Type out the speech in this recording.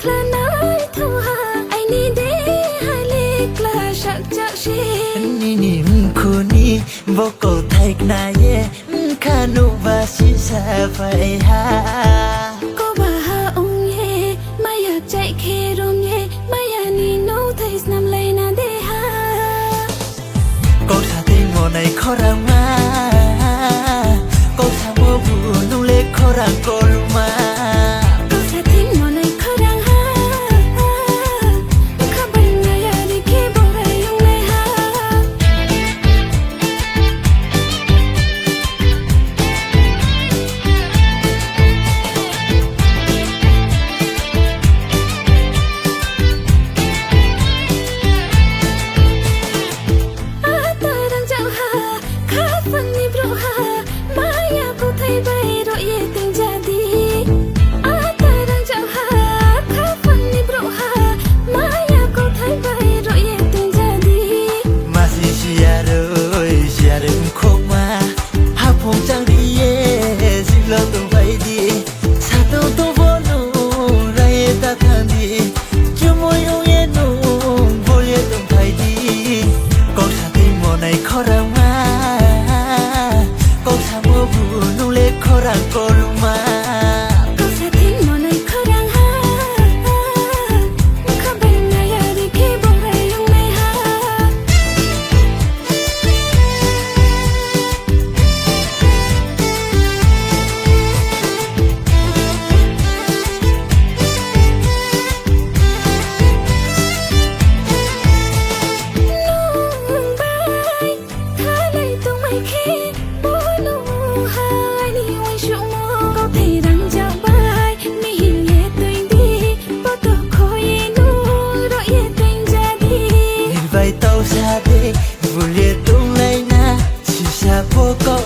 là nói thâu hà ai ni để hai ly là sắc chắc chi ni mkuni voko thaik na ye khanu va si sa phải ha cô bà ha ông ye maya chạy khe rom ye maya ni no thấy nam lay na de ha cô sa ti mo này khó ra ma cô sa mo bu nu le khó ra cô lu ma cô sa tin mo này khó đang ha khá bay ngay à đi khi bỏ ra yung này ha Maya cô thấy bay rồi ye tình ra đi ta đang chẳng ha khá phần đi bro ha Maya cô thấy bay rồi ye tình ra đi ma si si ya rồi khô ma ha phong chang đi ye si lo tu bay đi sa tu vô nu ra ye ta than đi chu mo yo ye nu vô ye tu bay đi cô sa ti mo này khó ra ma cô sa mo bu nu le khó ra cô lu ma cô sẽ tin món này khó đang ha khá bay ngay à đi khi bỏ ra yung này ha nung bay khá lấy tung mày khi bố nụ hai đi ngoài sông mơ có thể đang chào bay mi hiểu ye tình đi bố tôi khôi nụ rồi ye tình ra đi nhìn vai tàu xa đi vừa liệt tung lấy na chỉ xa phố có